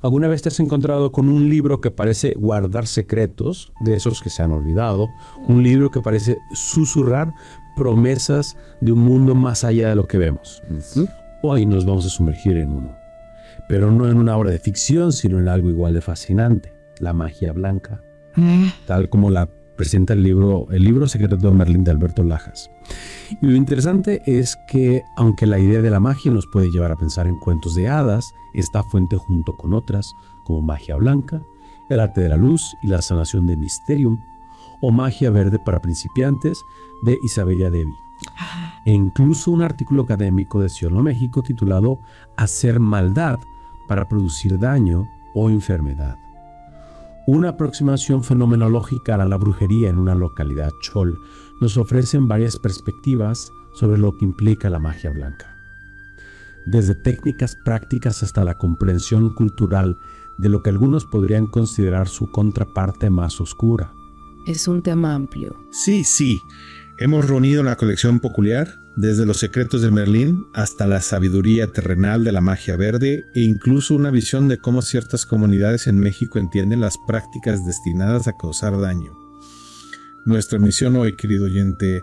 ¿Alguna vez te has encontrado con un libro que parece guardar secretos, de esos que se han olvidado? Un libro que parece susurrar promesas de un mundo más allá de lo que vemos. Hoy nos vamos a sumergir en uno, pero no en una obra de ficción, sino en algo igual de fascinante, la magia blanca, tal como la presenta el libro Secreto de Merlín de Alberto Lajas. Y lo interesante es que, aunque la idea de la magia nos puede llevar a pensar en cuentos de hadas, esta fuente junto con otras como magia blanca, el arte de la luz y la sanación de Mysterium, o magia verde para principiantes de Isabella Devi. E incluso un artículo académico de Cielo México titulado Hacer maldad para producir daño o enfermedad. Una aproximación fenomenológica a la brujería en una localidad chol nos ofrecen varias perspectivas sobre lo que implica la magia blanca. Desde técnicas prácticas hasta la comprensión cultural de lo que algunos podrían considerar su contraparte más oscura. Es un tema amplio. Sí. Hemos reunido una colección peculiar, desde los secretos de Merlín hasta la sabiduría terrenal de la magia verde e incluso una visión de cómo ciertas comunidades en México entienden las prácticas destinadas a causar daño. Nuestra misión hoy, querido oyente,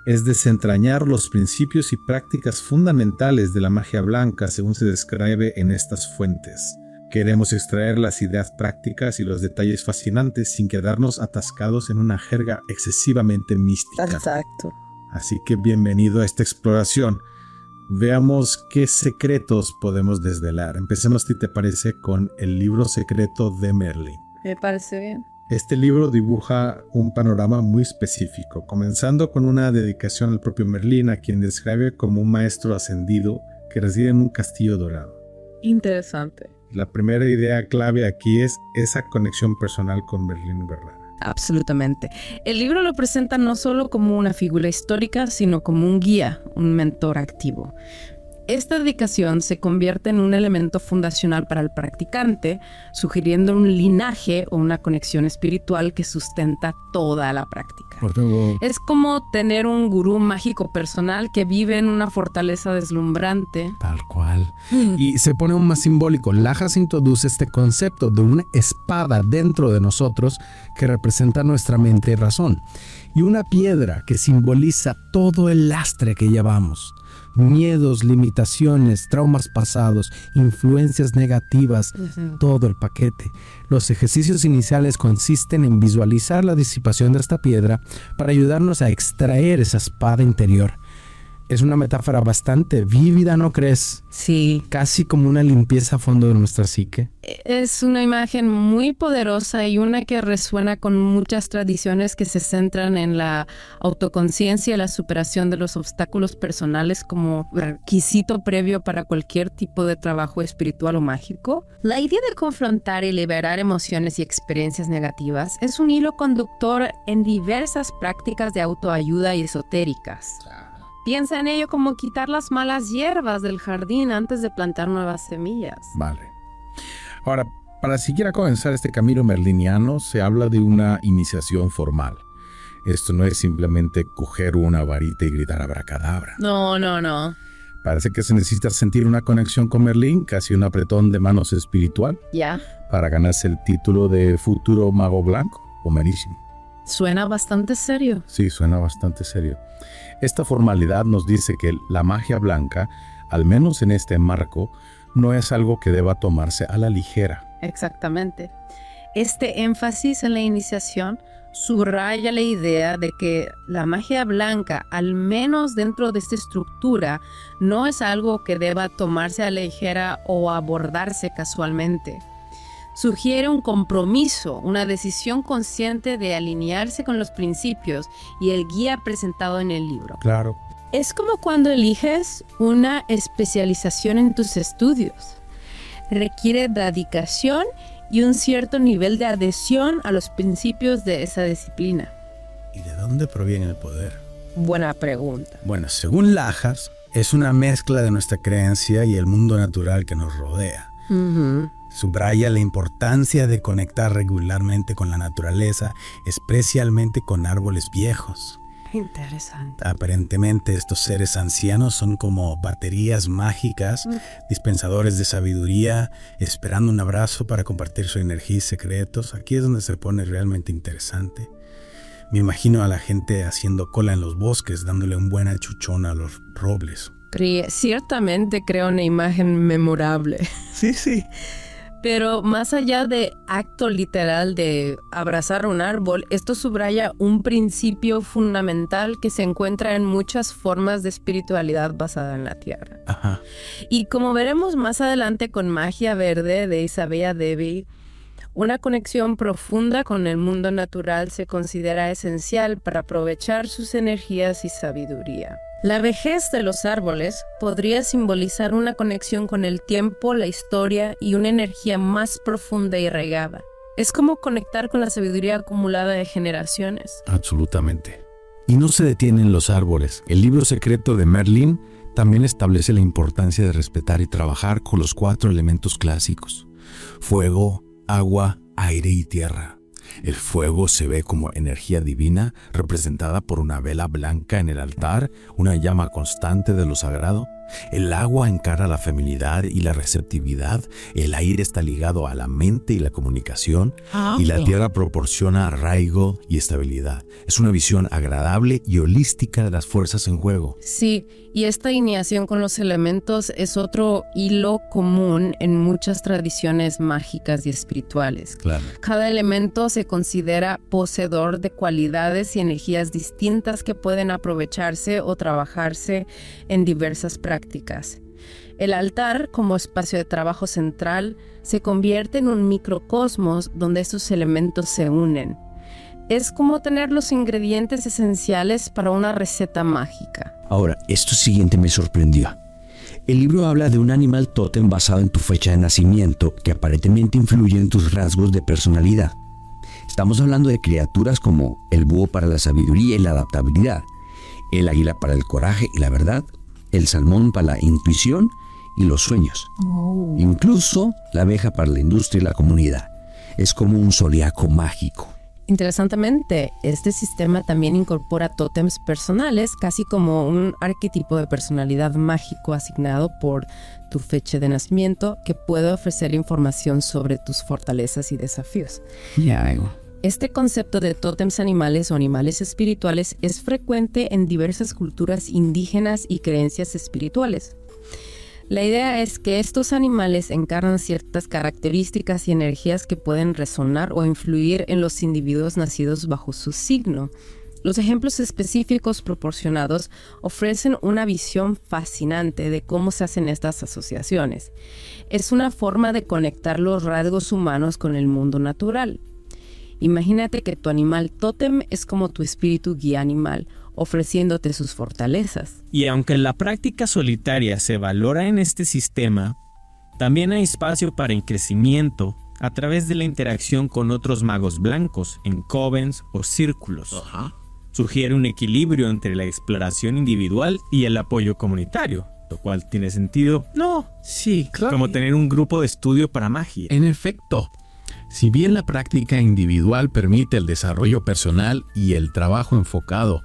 es desentrañar los principios y prácticas fundamentales de la magia blanca según se describe en estas fuentes. Queremos extraer las ideas prácticas y los detalles fascinantes sin quedarnos atascados en una jerga excesivamente mística. Exacto. Así que bienvenido a esta exploración. Veamos qué secretos podemos desvelar. Empecemos, si te parece, con el libro secreto de Merlín. Me parece bien. Este libro dibuja un panorama muy específico, comenzando con una dedicación al propio Merlín, a quien describe como un maestro ascendido que reside en un castillo dorado. Interesante. La primera idea clave aquí es esa conexión personal con Merlín, ¿verdad? Absolutamente. El libro lo presenta no solo como una figura histórica, sino como un guía, un mentor activo. Esta dedicación se convierte en un elemento fundacional para el practicante, sugiriendo un linaje o una conexión espiritual que sustenta toda la práctica. Es como tener un gurú mágico personal que vive en una fortaleza deslumbrante. Tal cual. Y se pone aún más simbólico. Lajas introduce este concepto de una espada dentro de nosotros que representa nuestra mente y razón, y una piedra que simboliza todo el lastre que llevamos. Miedos, limitaciones, traumas pasados, influencias negativas, todo el paquete. Los ejercicios iniciales consisten en visualizar la disipación de esta piedra para ayudarnos a extraer esa espada interior. Es una metáfora bastante vívida, ¿no crees? Sí. Casi como una limpieza a fondo de nuestra psique. Es una imagen muy poderosa y una que resuena con muchas tradiciones que se centran en la autoconciencia y la superación de los obstáculos personales como requisito previo para cualquier tipo de trabajo espiritual o mágico. La idea de confrontar y liberar emociones y experiencias negativas es un hilo conductor en diversas prácticas de autoayuda y esotéricas. Piensa en ello como quitar las malas hierbas del jardín antes de plantar nuevas semillas. Vale. Ahora, para siquiera comenzar este camino merliniano, se habla de una iniciación formal. Esto no es simplemente coger una varita y gritar abracadabra. No. Parece que se necesita sentir una conexión con Merlín, casi un apretón de manos espiritual, Ya. para ganarse el título de futuro mago blanco o merísimo. Suena bastante serio. Sí, suena bastante serio. Esta formalidad nos dice que la magia blanca, al menos en este marco, no es algo que deba tomarse a la ligera. Exactamente. Este énfasis en la iniciación subraya la idea de que la magia blanca, al menos dentro de esta estructura, no es algo que deba tomarse a la ligera o abordarse casualmente. Sugiere un compromiso, una decisión consciente de alinearse con los principios y el guía presentado en el libro. Claro. Es como cuando eliges una especialización en tus estudios. Requiere dedicación y un cierto nivel de adhesión a los principios de esa disciplina. ¿Y de dónde proviene el poder? Buena pregunta. Bueno, según Lajas, es una mezcla de nuestra creencia y el mundo natural que nos rodea. Subraya la importancia de conectar regularmente con la naturaleza, especialmente con árboles viejos. Interesante. Aparentemente estos seres ancianos son como baterías mágicas, dispensadores de sabiduría, esperando un abrazo para compartir su energía y secretos. Aquí es donde se pone realmente interesante. Me imagino a la gente haciendo cola en los bosques, dándole un buen achuchón a los robles. Ciertamente creo una imagen memorable. Sí. Pero más allá de acto literal de abrazar un árbol, esto subraya un principio fundamental que se encuentra en muchas formas de espiritualidad basada en la tierra. Ajá. Y como veremos más adelante con Magia Verde de Isabella Devi, una conexión profunda con el mundo natural se considera esencial para aprovechar sus energías y sabiduría. La vejez de los árboles podría simbolizar una conexión con el tiempo, la historia y una energía más profunda y arraigada. Es como conectar con la sabiduría acumulada de generaciones. Absolutamente. Y no se detienen los árboles. El libro secreto de Merlín también establece la importancia de respetar y trabajar con los 4 elementos clásicos: fuego, agua, aire y tierra. El fuego se ve como energía divina representada por una vela blanca en el altar, una llama constante de lo sagrado. El agua encara la feminidad y la receptividad. El aire está ligado a la mente y la comunicación. Y la tierra proporciona arraigo y estabilidad. Es una visión agradable y holística de las fuerzas en juego. Sí, y esta alineación con los elementos es otro hilo común en muchas tradiciones mágicas y espirituales. Claro. Cada elemento se considera poseedor de cualidades y energías distintas que pueden aprovecharse o trabajarse en diversas prácticas. El altar, como espacio de trabajo central, se convierte en un microcosmos donde estos elementos se unen. Es como tener los ingredientes esenciales para una receta mágica. Ahora, esto siguiente me sorprendió. El libro habla de un animal tótem basado en tu fecha de nacimiento que aparentemente influye en tus rasgos de personalidad. Estamos hablando de criaturas como el búho para la sabiduría y la adaptabilidad, el águila para el coraje y la verdad, el salmón para la intuición y los sueños. Incluso la abeja para la industria y la comunidad. Es como un zodiaco mágico. Interesantemente, este sistema también incorpora tótems personales, casi como un arquetipo de personalidad mágico asignado por tu fecha de nacimiento que puede ofrecer información sobre tus fortalezas y desafíos. Este concepto de tótems animales o animales espirituales es frecuente en diversas culturas indígenas y creencias espirituales. La idea es que estos animales encarnan ciertas características y energías que pueden resonar o influir en los individuos nacidos bajo su signo. Los ejemplos específicos proporcionados ofrecen una visión fascinante de cómo se hacen estas asociaciones. Es una forma de conectar los rasgos humanos con el mundo natural. Imagínate que tu animal tótem es como tu espíritu guía animal, ofreciéndote sus fortalezas. Y aunque la práctica solitaria se valora en este sistema, también hay espacio para el crecimiento a través de la interacción con otros magos blancos en covens o círculos. Sugiere un equilibrio entre la exploración individual y el apoyo comunitario, lo cual tiene sentido. No, Sí, claro. como tener un grupo de estudio para magia. En efecto, si bien la práctica individual permite el desarrollo personal y el trabajo enfocado,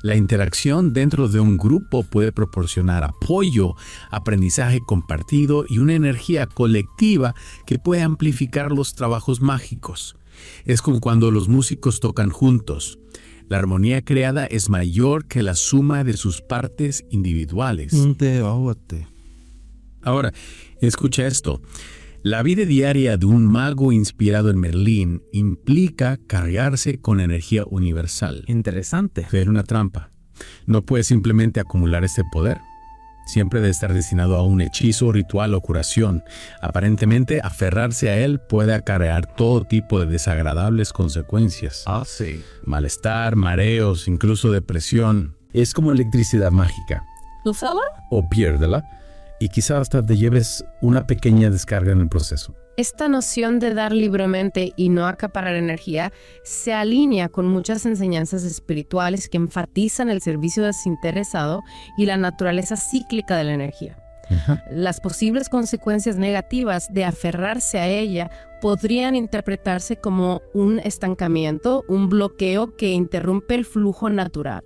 la interacción dentro de un grupo puede proporcionar apoyo, aprendizaje compartido y una energía colectiva que puede amplificar los trabajos mágicos. Es como cuando los músicos tocan juntos. La armonía creada es mayor que la suma de sus partes individuales. Ahora, escucha esto. La vida diaria de un mago inspirado en Merlín implica cargarse con energía universal. Interesante. Pero una trampa. No puede simplemente acumular este poder. Siempre debe estar destinado a un hechizo, ritual o curación. Aparentemente, aferrarse a él puede acarrear todo tipo de desagradables consecuencias. Sí. Malestar, mareos, incluso depresión. Es como electricidad mágica. ¿Úsala? O piérdela. Y quizás hasta te lleves una pequeña descarga en el proceso. Esta noción de dar libremente y no acaparar energía se alinea con muchas enseñanzas espirituales que enfatizan el servicio desinteresado y la naturaleza cíclica de la energía. Las posibles consecuencias negativas de aferrarse a ella podrían interpretarse como un estancamiento, un bloqueo que interrumpe el flujo natural.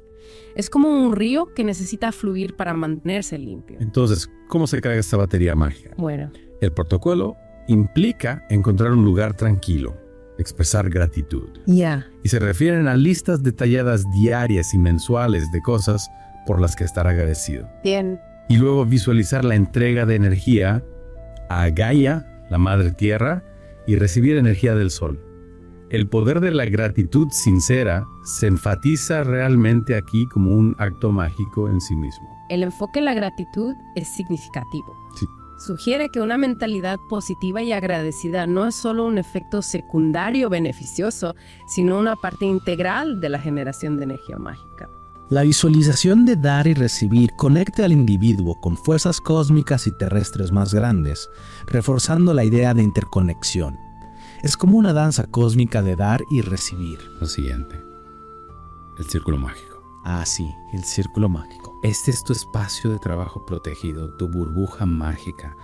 Es como un río que necesita fluir para mantenerse limpio. Entonces, ¿cómo se carga esta batería mágica? Bueno, El protocolo implica encontrar un lugar tranquilo, expresar gratitud. ya. Y se refieren a listas detalladas diarias y mensuales de cosas por las que estar agradecido. Bien. Y luego visualizar la entrega de energía a Gaia, la Madre Tierra, y recibir energía del Sol. El poder de la gratitud sincera se enfatiza realmente aquí como un acto mágico en sí mismo. El enfoque en la gratitud es significativo. Sí. Sugiere que una mentalidad positiva y agradecida no es solo un efecto secundario beneficioso, sino una parte integral de la generación de energía mágica. La visualización de dar y recibir conecta al individuo con fuerzas cósmicas y terrestres más grandes, reforzando la idea de interconexión. Es como una danza cósmica de dar y recibir. Lo siguiente. El círculo mágico. Ah, sí, el círculo mágico. Este es tu espacio de trabajo protegido, tu burbuja mágica.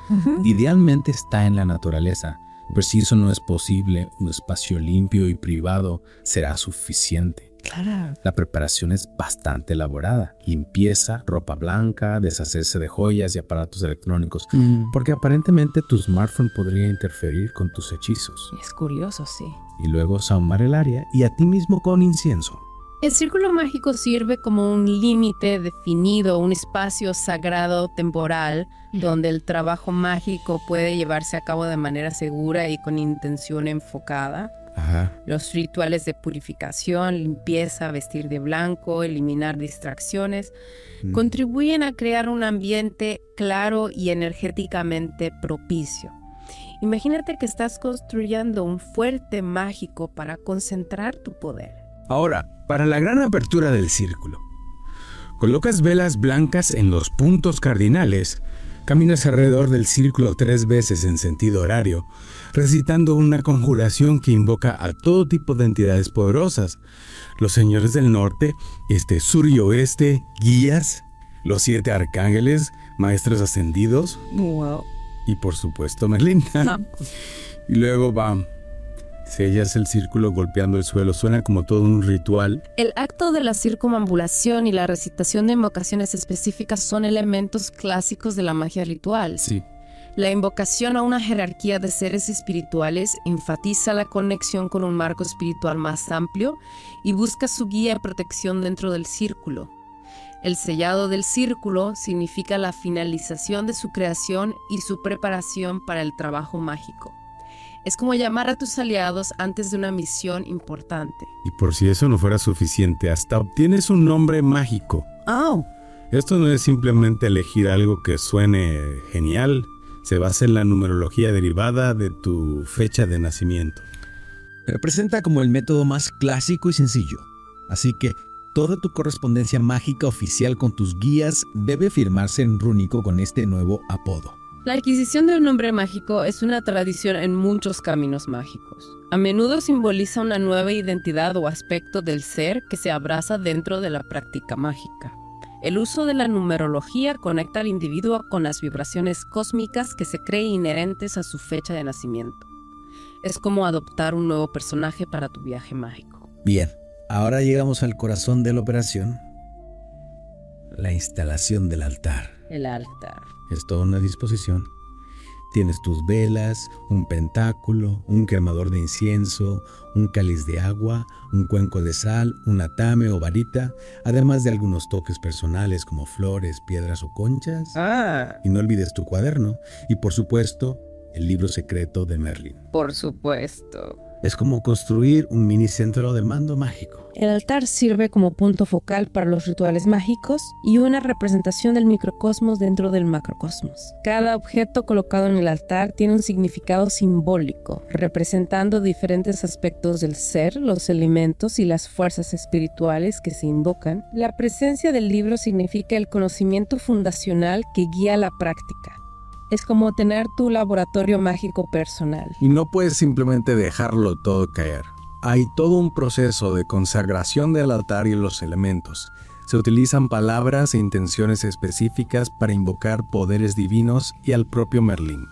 Idealmente está en la naturaleza, pero si eso no es posible, un espacio limpio y privado será suficiente. Claro. La preparación es bastante elaborada. Limpieza, ropa blanca, deshacerse de joyas y aparatos electrónicos, porque aparentemente tu smartphone podría interferir con tus hechizos. Es curioso, sí. Y luego sahumar el área y a ti mismo con incienso. El círculo mágico sirve como un límite definido, un espacio sagrado temporal donde el trabajo mágico puede llevarse a cabo de manera segura y con intención enfocada. Ajá. Los rituales de purificación, limpieza, vestir de blanco, eliminar distracciones, contribuyen a crear un ambiente claro y energéticamente propicio. Imagínate que estás construyendo un fuerte mágico para concentrar tu poder. Ahora, para la gran apertura del círculo, colocas velas blancas en los puntos cardinales, caminas alrededor del círculo 3 veces en sentido horario, recitando una conjuración que invoca a todo tipo de entidades poderosas, los señores del norte, sur y oeste, guías, los 7 arcángeles, maestros ascendidos, Wow. y por supuesto Merlín. Y luego sellas el círculo golpeando el suelo, suena como todo un ritual. El acto de la circunambulación y la recitación de invocaciones específicas son elementos clásicos de la magia ritual. Sí. La invocación a una jerarquía de seres espirituales enfatiza la conexión con un marco espiritual más amplio y busca su guía y protección dentro del círculo. El sellado del círculo significa la finalización de su creación y su preparación para el trabajo mágico. Es como llamar a tus aliados antes de una misión importante. Y por si eso no fuera suficiente, hasta obtienes un nombre mágico. Oh. Esto no es simplemente elegir algo que suene genial, se basa en la numerología derivada de tu fecha de nacimiento. Representa como el método más clásico y sencillo. Así que toda tu correspondencia mágica oficial con tus guías debe firmarse en rúnico con este nuevo apodo. La adquisición de un nombre mágico es una tradición en muchos caminos mágicos. A menudo simboliza una nueva identidad o aspecto del ser que se abraza dentro de la práctica mágica. El uso de la numerología conecta al individuo con las vibraciones cósmicas que se cree inherentes a su fecha de nacimiento. Es como adoptar un nuevo personaje para tu viaje mágico. Bien, ahora llegamos al corazón de la operación. La instalación del altar. El altar. Es toda una disposición. Tienes tus velas, un pentáculo, un quemador de incienso, un cáliz de agua, un cuenco de sal, un atame o varita, además de algunos toques personales como flores, piedras o conchas. Y no olvides tu cuaderno y, por supuesto, el libro secreto de Merlín. Por supuesto. Es como construir un mini centro de mando mágico. El altar sirve como punto focal para los rituales mágicos y una representación del microcosmos dentro del macrocosmos. Cada objeto colocado en el altar tiene un significado simbólico, representando diferentes aspectos del ser, los elementos y las fuerzas espirituales que se invocan. La presencia del libro significa el conocimiento fundacional que guía la práctica. Es como tener tu laboratorio mágico personal. Y no puedes simplemente dejarlo todo caer. Hay todo un proceso de consagración del altar y los elementos. Se utilizan palabras e intenciones específicas para invocar poderes divinos y al propio Merlín,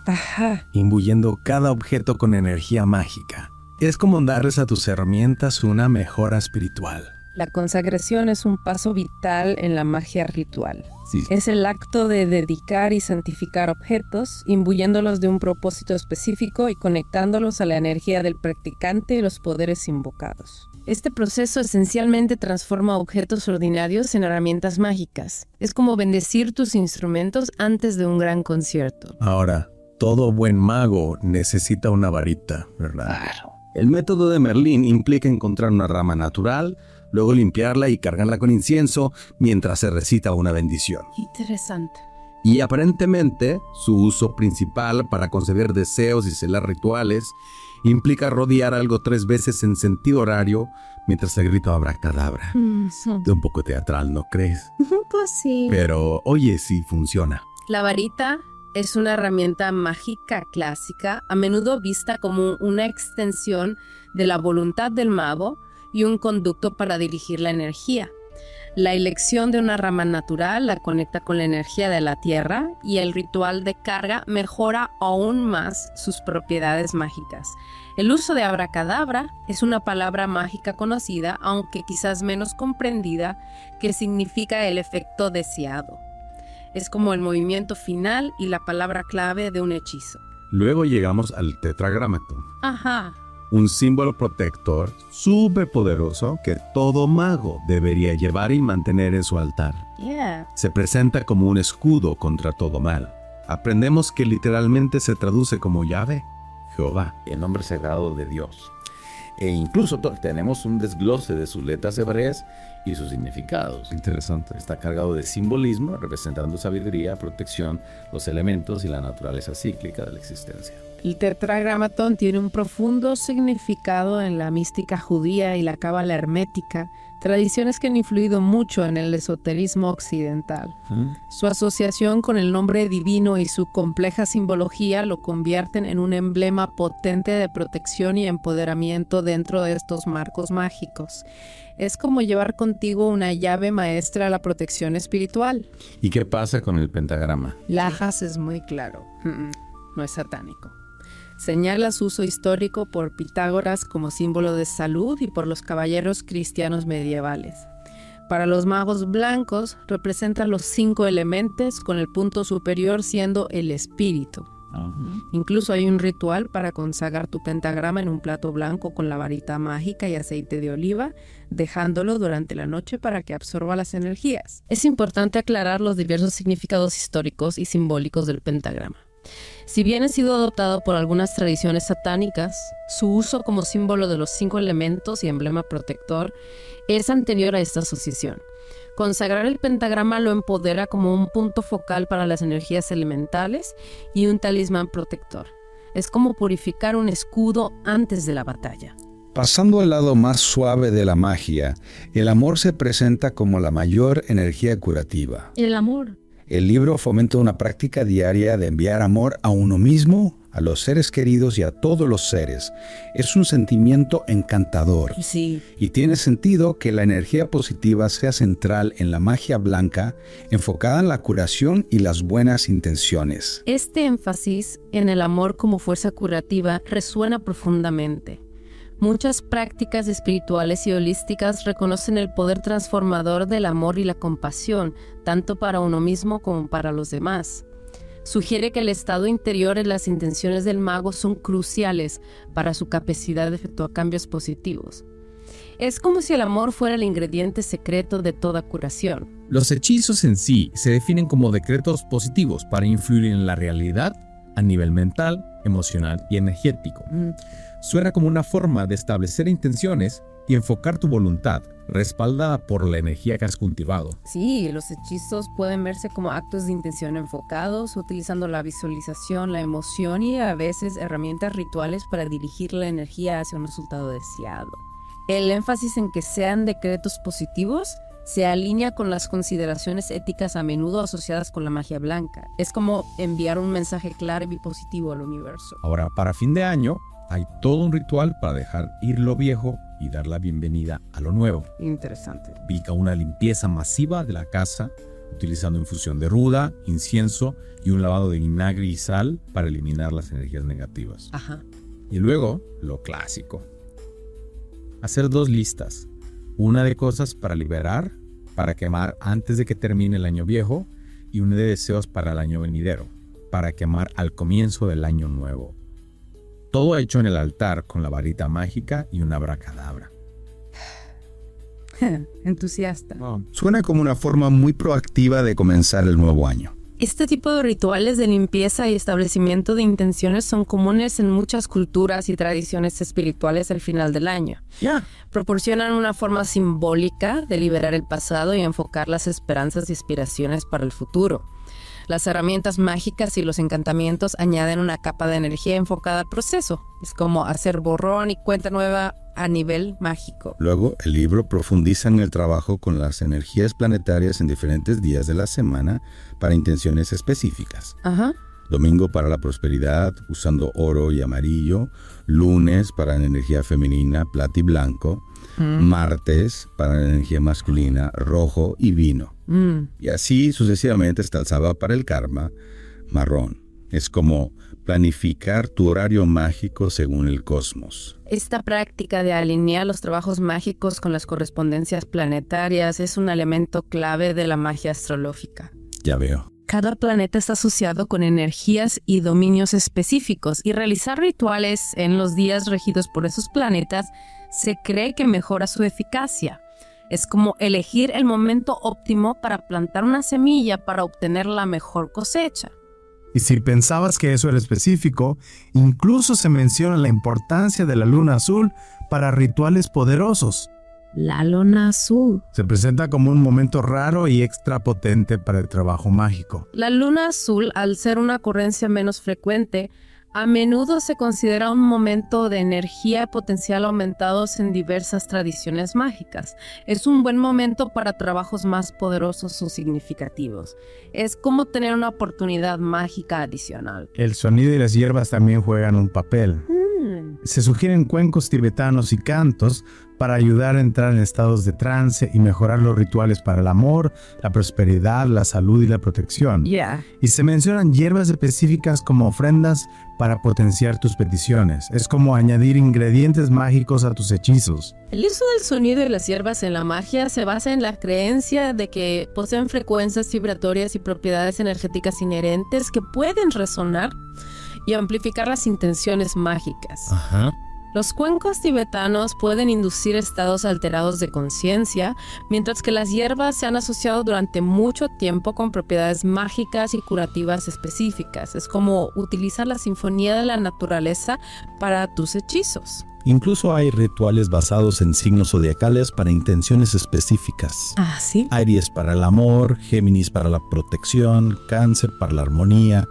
imbuyendo cada objeto con energía mágica. Es como darles a tus herramientas una mejora espiritual. La consagración es un paso vital en la magia ritual. Sí. Es el acto de dedicar y santificar objetos, imbuyéndolos de un propósito específico y conectándolos a la energía del practicante y los poderes invocados. Este proceso esencialmente transforma objetos ordinarios en herramientas mágicas. Es como bendecir tus instrumentos antes de un gran concierto. Ahora, todo buen mago necesita una varita, ¿verdad? El método de Merlín implica encontrar una rama natural, luego limpiarla y cargarla con incienso mientras se recita una bendición. Interesante. Y aparentemente, su uso principal para concebir deseos y celar rituales implica rodear algo 3 veces en sentido horario mientras se grita abracadabra. Es un poco teatral, ¿no crees? Pues sí. Pero, oye, sí funciona. La varita es una herramienta mágica clásica, a menudo vista como una extensión de la voluntad del mago y un conducto para dirigir la energía. La elección de una rama natural la conecta con la energía de la tierra y el ritual de carga mejora aún más sus propiedades mágicas. El uso de abracadabra es una palabra mágica conocida, aunque quizás menos comprendida, que significa el efecto deseado. Es como el movimiento final y la palabra clave de un hechizo. Luego llegamos al tetragramaton. Ajá. Un símbolo protector súper poderoso que todo mago debería llevar y mantener en su altar. Yeah. Se presenta como un escudo contra todo mal. Aprendemos que literalmente se traduce como llave, Jehová. El nombre sagrado de Dios. E incluso tenemos un desglose de sus letras hebreas y sus significados. Interesante. Está cargado de simbolismo, representando sabiduría, protección, los elementos y la naturaleza cíclica de la existencia. El tetragramatón tiene un profundo significado en la mística judía y la cábala hermética, tradiciones que han influido mucho en el esoterismo occidental. Su asociación con el nombre divino y su compleja simbología lo convierten en un emblema potente de protección y empoderamiento dentro de estos marcos mágicos. Es como llevar contigo una llave maestra a la protección espiritual. ¿Y qué pasa con el pentagrama? Lajas es muy claro, no es satánico. Señala su uso histórico por Pitágoras como símbolo de salud y por los caballeros cristianos medievales. Para los magos blancos representa los 5 elementos, con el punto superior siendo el espíritu. Incluso hay un ritual para consagrar tu pentagrama en un plato blanco con la varita mágica y aceite de oliva, dejándolo durante la noche para que absorba las energías. Es importante aclarar los diversos significados históricos y simbólicos del pentagrama. Si bien ha sido adoptado por algunas tradiciones satánicas, su uso como símbolo de los 5 elementos y emblema protector es anterior a esta asociación. Consagrar el pentagrama lo empodera como un punto focal para las energías elementales y un talismán protector. Es como purificar un escudo antes de la batalla. Pasando al lado más suave de la magia, el amor se presenta como la mayor energía curativa. El amor. El libro fomenta una práctica diaria de enviar amor a uno mismo, a los seres queridos y a todos los seres. Es un sentimiento encantador. Sí. Y tiene sentido que la energía positiva sea central en la magia blanca, enfocada en la curación y las buenas intenciones. Este énfasis en el amor como fuerza curativa resuena profundamente. Muchas prácticas espirituales y holísticas reconocen el poder transformador del amor y la compasión, tanto para uno mismo como para los demás. Sugiere que el estado interior y las intenciones del mago son cruciales para su capacidad de efectuar cambios positivos. Es como si el amor fuera el ingrediente secreto de toda curación. Los hechizos en sí se definen como decretos positivos para influir en la realidad a nivel mental, emocional y energético. Suena como una forma de establecer intenciones y enfocar tu voluntad, respaldada por la energía que has cultivado. Sí, los hechizos pueden verse como actos de intención enfocados, utilizando la visualización, la emoción y a veces herramientas rituales para dirigir la energía hacia un resultado deseado. El énfasis en que sean decretos positivos se alinea con las consideraciones éticas a menudo asociadas con la magia blanca. Es como enviar un mensaje claro y positivo al universo. Ahora, para fin de año, hay todo un ritual para dejar ir lo viejo y dar la bienvenida a lo nuevo. Interesante. Implica una limpieza masiva de la casa, utilizando infusión de ruda, incienso y un lavado de vinagre y sal para eliminar las energías negativas. Ajá. Y luego, lo clásico. Hacer 2 listas. Una de cosas para liberar, para quemar antes de que termine el año viejo, y una de deseos para el año venidero, para quemar al comienzo del año nuevo. Todo hecho en el altar con la varita mágica y una abracadabra. Entusiasta. Suena como una forma muy proactiva de comenzar el nuevo año. Este tipo de rituales de limpieza y establecimiento de intenciones son comunes en muchas culturas y tradiciones espirituales al final del año. Proporcionan una forma simbólica de liberar el pasado y enfocar las esperanzas y aspiraciones para el futuro. Las herramientas mágicas y los encantamientos añaden una capa de energía enfocada al proceso. Es como hacer borrón y cuenta nueva a nivel mágico. Luego, el libro profundiza en el trabajo con las energías planetarias en diferentes días de la semana para intenciones específicas. Domingo para la prosperidad, usando oro y amarillo. Lunes para la energía femenina, plata y blanco. Martes para la energía masculina, rojo y vino. Y así sucesivamente hasta el sábado para el karma, marrón. Es como planificar tu horario mágico según el cosmos. Esta práctica de alinear los trabajos mágicos con las correspondencias planetarias es un elemento clave de la magia astrológica. Ya veo. Cada planeta está asociado con energías y dominios específicos, y realizar rituales en los días regidos por esos planetas se cree que mejora su eficacia. Es como elegir el momento óptimo para plantar una semilla para obtener la mejor cosecha. Y si pensabas que eso era específico, incluso se menciona la importancia de la luna azul para rituales poderosos. La luna azul. Se presenta como un momento raro y extra potente para el trabajo mágico. La luna azul, al ser una ocurrencia menos frecuente, a menudo se considera un momento de energía y potencial aumentados en diversas tradiciones mágicas. Es un buen momento para trabajos más poderosos o significativos. Es como tener una oportunidad mágica adicional. El sonido y las hierbas también juegan un papel. Se sugieren cuencos tibetanos y cantos para ayudar a entrar en estados de trance y mejorar los rituales para el amor, la prosperidad, la salud y la protección. Y se mencionan hierbas específicas como ofrendas para potenciar tus peticiones. Es como añadir ingredientes mágicos a tus hechizos. El uso del sonido y las hierbas en la magia se basa en la creencia de que poseen frecuencias vibratorias y propiedades energéticas inherentes que pueden resonar y amplificar las intenciones mágicas. Los cuencos tibetanos pueden inducir estados alterados de conciencia, mientras que las hierbas se han asociado durante mucho tiempo con propiedades mágicas y curativas específicas. Es como utilizar la sinfonía de la naturaleza para tus hechizos. Incluso hay rituales basados en signos zodiacales para intenciones específicas. ¿Sí? Aries para el amor, Géminis para la protección, Cáncer para la armonía.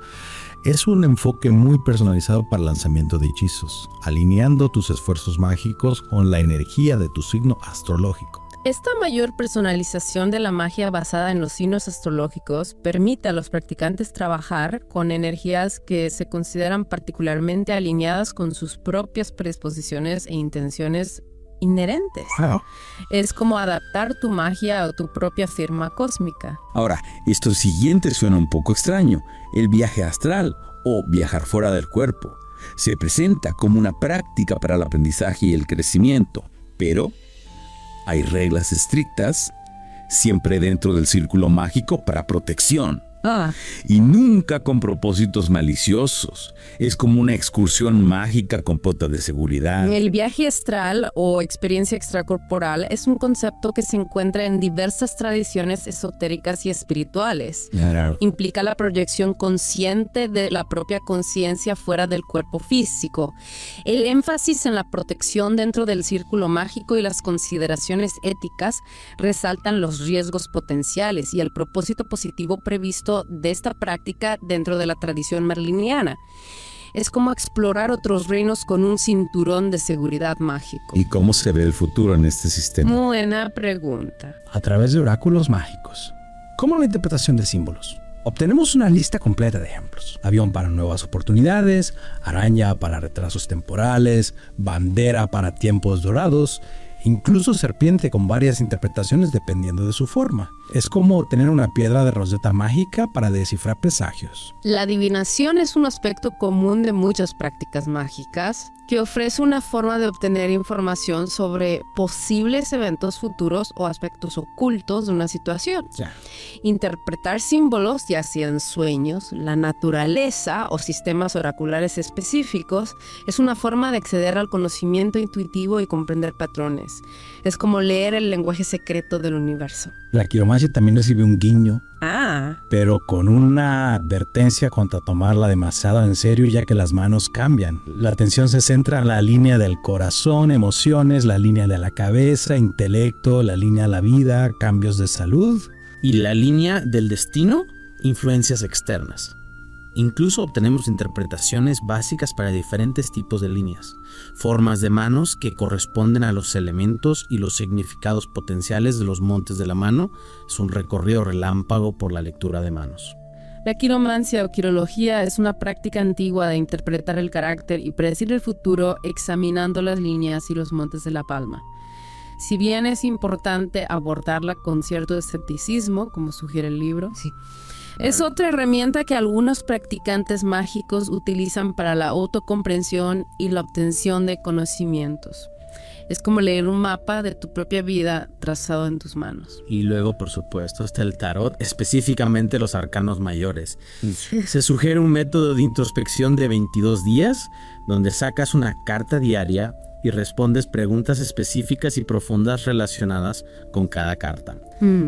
Es un enfoque muy personalizado para el lanzamiento de hechizos, alineando tus esfuerzos mágicos con la energía de tu signo astrológico. Esta mayor personalización de la magia basada en los signos astrológicos permite a los practicantes trabajar con energías que se consideran particularmente alineadas con sus propias predisposiciones e intenciones inherentes. Es como adaptar tu magia a tu propia firma cósmica. Ahora, esto siguiente suena un poco extraño. El viaje astral o viajar fuera del cuerpo se presenta como una práctica para el aprendizaje y el crecimiento, pero hay reglas estrictas, siempre dentro del círculo mágico para protección. Y nunca con propósitos maliciosos. Es como una excursión mágica con potas de seguridad. El viaje astral o experiencia extracorporal es un concepto que se encuentra en diversas tradiciones esotéricas y espirituales. Implica la proyección consciente de la propia conciencia fuera del cuerpo físico. El énfasis en la protección dentro del círculo mágico y las consideraciones éticas resaltan los riesgos potenciales y el propósito positivo previsto de esta práctica dentro de la tradición merliniana. Es como explorar otros reinos con un cinturón de seguridad mágico. ¿Y cómo se ve el futuro en este sistema? Buena pregunta. A través de oráculos mágicos, como la interpretación de símbolos. Obtenemos una lista completa de ejemplos. Avión para nuevas oportunidades, araña para retrasos temporales, bandera para tiempos dorados, incluso serpiente con varias interpretaciones dependiendo de su forma. Es como tener una piedra de roseta mágica para descifrar presagios. La adivinación es un aspecto común de muchas prácticas mágicas que ofrece una forma de obtener información sobre posibles eventos futuros o aspectos ocultos de una situación. Ya. Interpretar símbolos, ya sean sueños, la naturaleza o sistemas oraculares específicos, es una forma de acceder al conocimiento intuitivo y comprender patrones. Es como leer el lenguaje secreto del universo. La quiromancia también recibe un guiño, pero con una advertencia contra tomarla demasiado en serio, ya que las manos cambian. La atención se centra en la línea del corazón, emociones, la línea de la cabeza, intelecto, la línea de la vida, cambios de salud. Y la línea del destino, influencias externas. Incluso obtenemos interpretaciones básicas para diferentes tipos de líneas, formas de manos que corresponden a los elementos y los significados potenciales de los montes de la mano. Es un recorrido relámpago por la lectura de manos. La quiromancia o quirología es una práctica antigua de interpretar el carácter y predecir el futuro examinando las líneas y los montes de la palma. Si bien es importante abordarla con cierto escepticismo, como sugiere el libro, es otra herramienta que algunos practicantes mágicos utilizan para la autocomprensión y la obtención de conocimientos. Es como leer un mapa de tu propia vida trazado en tus manos. Y luego, por supuesto, está el tarot, específicamente los arcanos mayores. Se sugiere un método de introspección de 22 días, donde sacas una carta diaria y respondes preguntas específicas y profundas relacionadas con cada carta.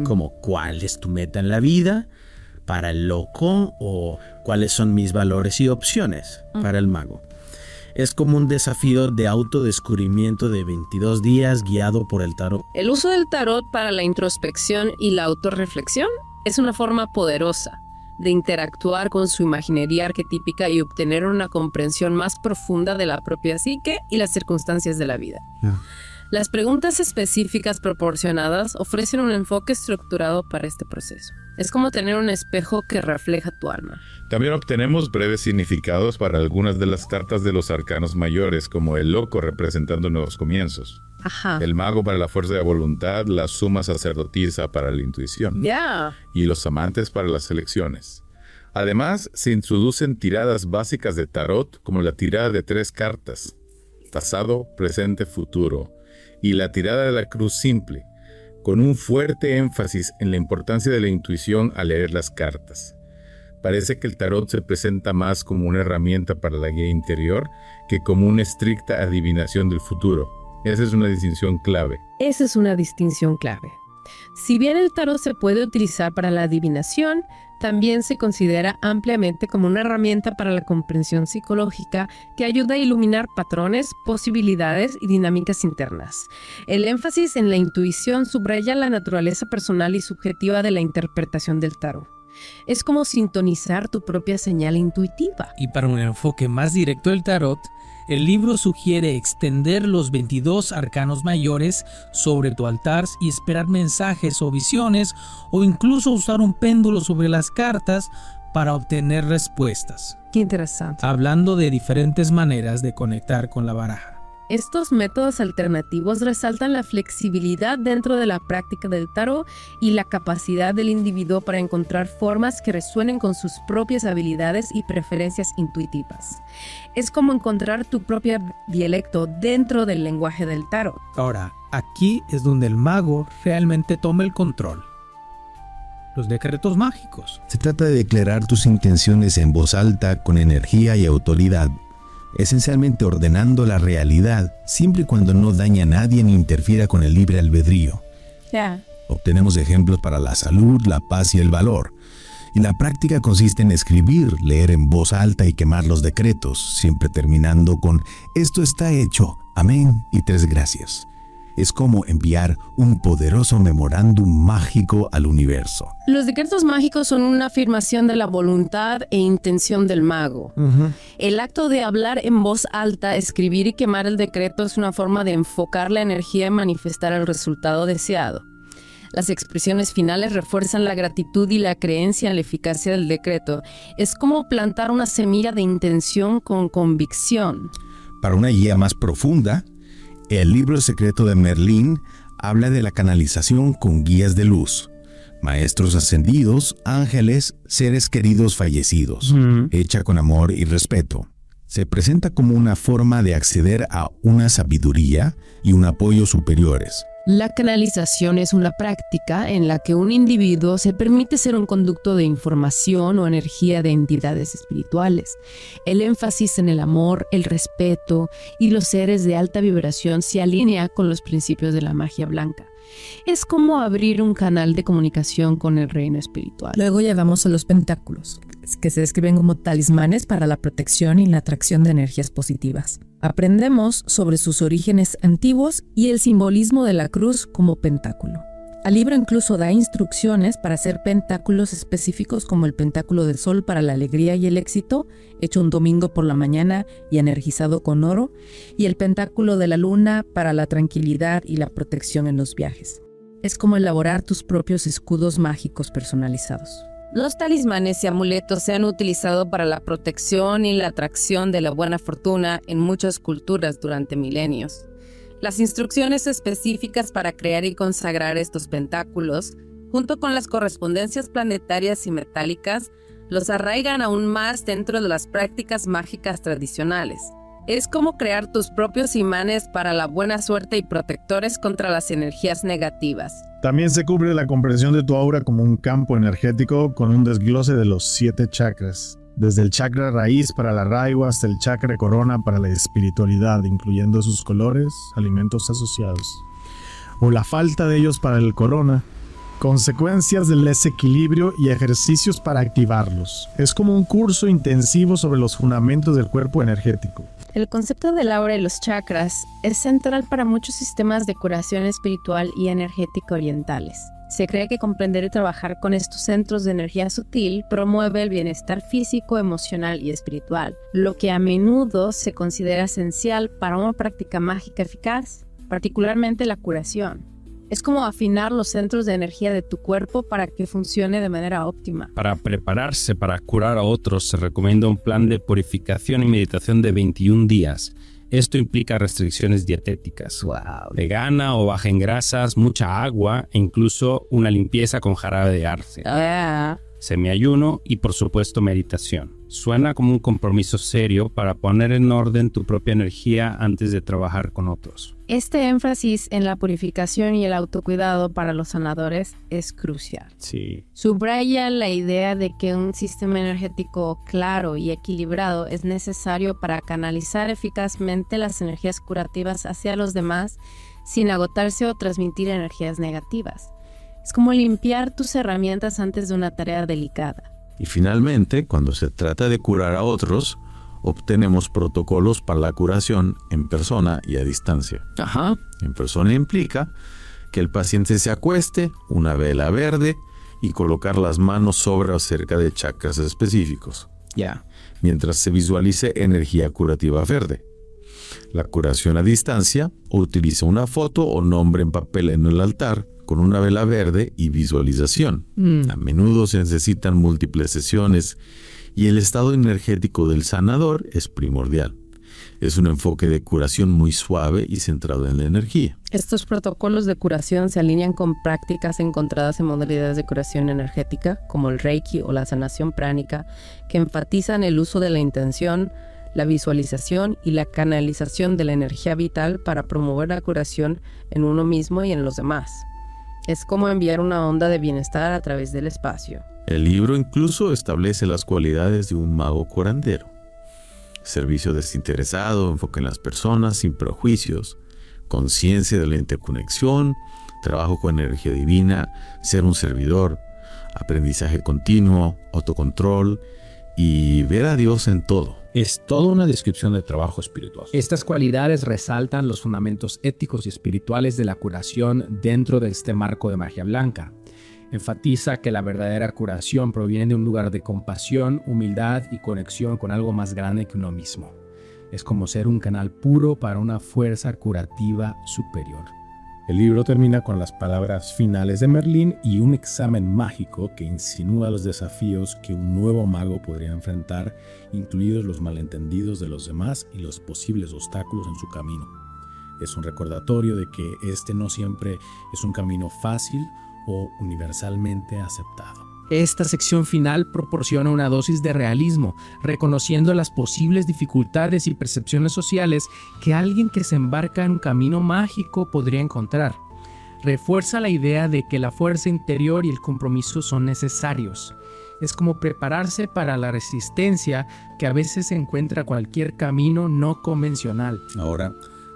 Como ¿cuál es tu meta en la vida? Para el loco, o ¿cuáles son mis valores y opciones? Para el mago. Es como un desafío de autodescubrimiento de 22 días guiado por el tarot. El uso del tarot para la introspección y la autorreflexión es una forma poderosa de interactuar con su imaginería arquetípica y obtener una comprensión más profunda de la propia psique y las circunstancias de la vida. Las preguntas específicas proporcionadas ofrecen un enfoque estructurado para este proceso. Es como tener un espejo que refleja tu alma. También obtenemos breves significados para algunas de las cartas de los arcanos mayores, como el loco representando nuevos comienzos. El mago para la fuerza de voluntad, la suma sacerdotisa para la intuición. Y los amantes para las elecciones. Además, se introducen tiradas básicas de tarot, como la tirada de 3 cartas, pasado, presente, futuro, y la tirada de la cruz simple, con un fuerte énfasis en la importancia de la intuición al leer las cartas. Parece que el tarot se presenta más como una herramienta para la guía interior que como una estricta adivinación del futuro. Esa es una distinción clave. Esa es una distinción clave. Si bien el tarot se puede utilizar para la adivinación, también se considera ampliamente como una herramienta para la comprensión psicológica que ayuda a iluminar patrones, posibilidades y dinámicas internas. El énfasis en la intuición subraya la naturaleza personal y subjetiva de la interpretación del tarot. Es como sintonizar tu propia señal intuitiva. Y para un enfoque más directo del tarot, el libro sugiere extender los 22 arcanos mayores sobre tu altar y esperar mensajes o visiones, o incluso usar un péndulo sobre las cartas para obtener respuestas. Qué interesante. Hablando de diferentes maneras de conectar con la baraja. Estos métodos alternativos resaltan la flexibilidad dentro de la práctica del tarot y la capacidad del individuo para encontrar formas que resuenen con sus propias habilidades y preferencias intuitivas. Es como encontrar tu propio dialecto dentro del lenguaje del tarot. Ahora, aquí es donde el mago realmente toma el control. Los decretos mágicos. Se trata de declarar tus intenciones en voz alta con energía y autoridad, esencialmente ordenando la realidad, siempre y cuando no daña a nadie ni interfiera con el libre albedrío. Obtenemos ejemplos para la salud, la paz y el valor. Y la práctica consiste en escribir, leer en voz alta y quemar los decretos, siempre terminando con «Esto está hecho, amén y 3 gracias». Es como enviar un poderoso memorándum mágico al universo. Los decretos mágicos son una afirmación de la voluntad e intención del mago. El acto de hablar en voz alta, escribir y quemar el decreto es una forma de enfocar la energía y manifestar el resultado deseado. Las expresiones finales refuerzan la gratitud y la creencia en la eficacia del decreto. Es como plantar una semilla de intención con convicción. Para una guía más profunda, el libro secreto de Merlín habla de la canalización con guías de luz, maestros ascendidos, ángeles, seres queridos fallecidos, hecha con amor y respeto. Se presenta como una forma de acceder a una sabiduría y un apoyo superiores. La canalización es una práctica en la que un individuo se permite ser un conducto de información o energía de entidades espirituales. El énfasis en el amor, el respeto y los seres de alta vibración se alinea con los principios de la magia blanca. Es como abrir un canal de comunicación con el reino espiritual. Luego llegamos a los pentáculos, que se describen como talismanes para la protección y la atracción de energías positivas. Aprendemos sobre sus orígenes antiguos y el simbolismo de la cruz como pentáculo. El libro incluso da instrucciones para hacer pentáculos específicos como el pentáculo del sol para la alegría y el éxito, hecho un domingo por la mañana y energizado con oro, y el pentáculo de la luna para la tranquilidad y la protección en los viajes. Es como elaborar tus propios escudos mágicos personalizados. Los talismanes y amuletos se han utilizado para la protección y la atracción de la buena fortuna en muchas culturas durante milenios. Las instrucciones específicas para crear y consagrar estos pentáculos, junto con las correspondencias planetarias y metálicas, los arraigan aún más dentro de las prácticas mágicas tradicionales. Es como crear tus propios imanes para la buena suerte y protectores contra las energías negativas. También se cubre la comprensión de tu aura como un campo energético con un desglose de los 7 chakras. Desde el chakra raíz para el arraigo hasta el chakra corona para la espiritualidad, incluyendo sus colores, alimentos asociados, o la falta de ellos para el corona, consecuencias del desequilibrio y ejercicios para activarlos. Es como un curso intensivo sobre los fundamentos del cuerpo energético. El concepto del aura y los chakras es central para muchos sistemas de curación espiritual y energética orientales. Se cree que comprender y trabajar con estos centros de energía sutil promueve el bienestar físico, emocional y espiritual, lo que a menudo se considera esencial para una práctica mágica eficaz, particularmente la curación. Es como afinar los centros de energía de tu cuerpo para que funcione de manera óptima. Para prepararse para curar a otros, se recomienda un plan de purificación y meditación de 21 días. Esto implica restricciones dietéticas, vegana o baja en grasas, mucha agua e incluso una limpieza con jarabe de arce, semiayuno y por supuesto meditación. Suena como un compromiso serio para poner en orden tu propia energía antes de trabajar con otros. Este énfasis en la purificación y el autocuidado para los sanadores es crucial. Sí. Subraya la idea de que un sistema energético claro y equilibrado es necesario para canalizar eficazmente las energías curativas hacia los demás sin agotarse o transmitir energías negativas. Es como limpiar tus herramientas antes de una tarea delicada. Y finalmente, cuando se trata de curar a otros, obtenemos protocolos para la curación en persona y a distancia. En persona implica que el paciente se acueste, una vela verde y colocar las manos sobre o cerca de chakras específicos. Mientras se visualice energía curativa verde. La curación a distancia utiliza una foto o nombre en papel en el altar con una vela verde y visualización. A menudo se necesitan múltiples sesiones y el estado energético del sanador es primordial. Es un enfoque de curación muy suave y centrado en la energía. Estos protocolos de curación se alinean con prácticas encontradas en modalidades de curación energética, como el Reiki o la sanación pránica, que enfatizan el uso de la intención, la visualización y la canalización de la energía vital para promover la curación en uno mismo y en los demás. Es como enviar una onda de bienestar a través del espacio. El libro incluso establece las cualidades de un mago curandero. Servicio desinteresado, enfoque en las personas sin prejuicios, conciencia de la interconexión, trabajo con energía divina, ser un servidor, aprendizaje continuo, autocontrol y ver a Dios en todo. Es toda una descripción de trabajo espiritual. Estas cualidades resaltan los fundamentos éticos y espirituales de la curación dentro de este marco de magia blanca. Enfatiza que la verdadera curación proviene de un lugar de compasión, humildad y conexión con algo más grande que uno mismo. Es como ser un canal puro para una fuerza curativa superior. El libro termina con las palabras finales de Merlín y un examen mágico que insinúa los desafíos que un nuevo mago podría enfrentar, incluidos los malentendidos de los demás y los posibles obstáculos en su camino. Es un recordatorio de que este no siempre es un camino fácil o universalmente aceptado. Esta sección final proporciona una dosis de realismo, reconociendo las posibles dificultades y percepciones sociales que alguien que se embarca en un camino mágico podría encontrar. Refuerza la idea de que la fuerza interior y el compromiso son necesarios. Es como prepararse para la resistencia que a veces encuentra cualquier camino no convencional. Ahora,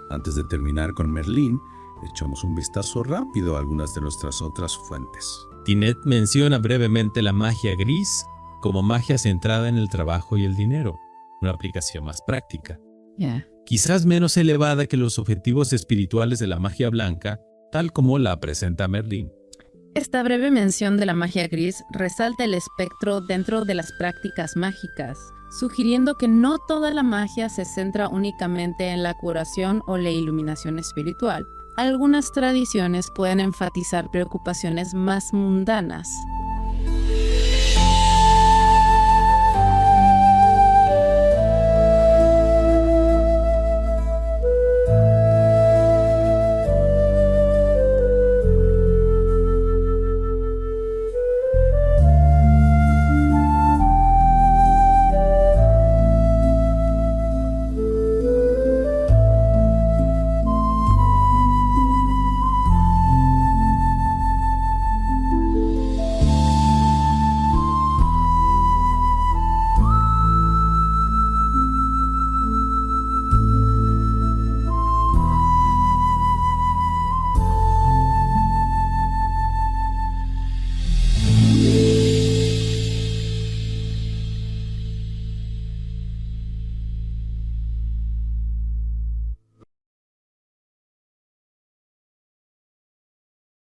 antes de terminar con Merlín, echamos un vistazo rápido a algunas de nuestras otras fuentes. Tinet menciona brevemente la magia gris como magia centrada en el trabajo y el dinero, una aplicación más práctica. Quizás menos elevada que los objetivos espirituales de la magia blanca, tal como la presenta Merlín. Esta breve mención de la magia gris resalta el espectro dentro de las prácticas mágicas, sugiriendo que no toda la magia se centra únicamente en la curación o la iluminación espiritual. Algunas tradiciones pueden enfatizar preocupaciones más mundanas.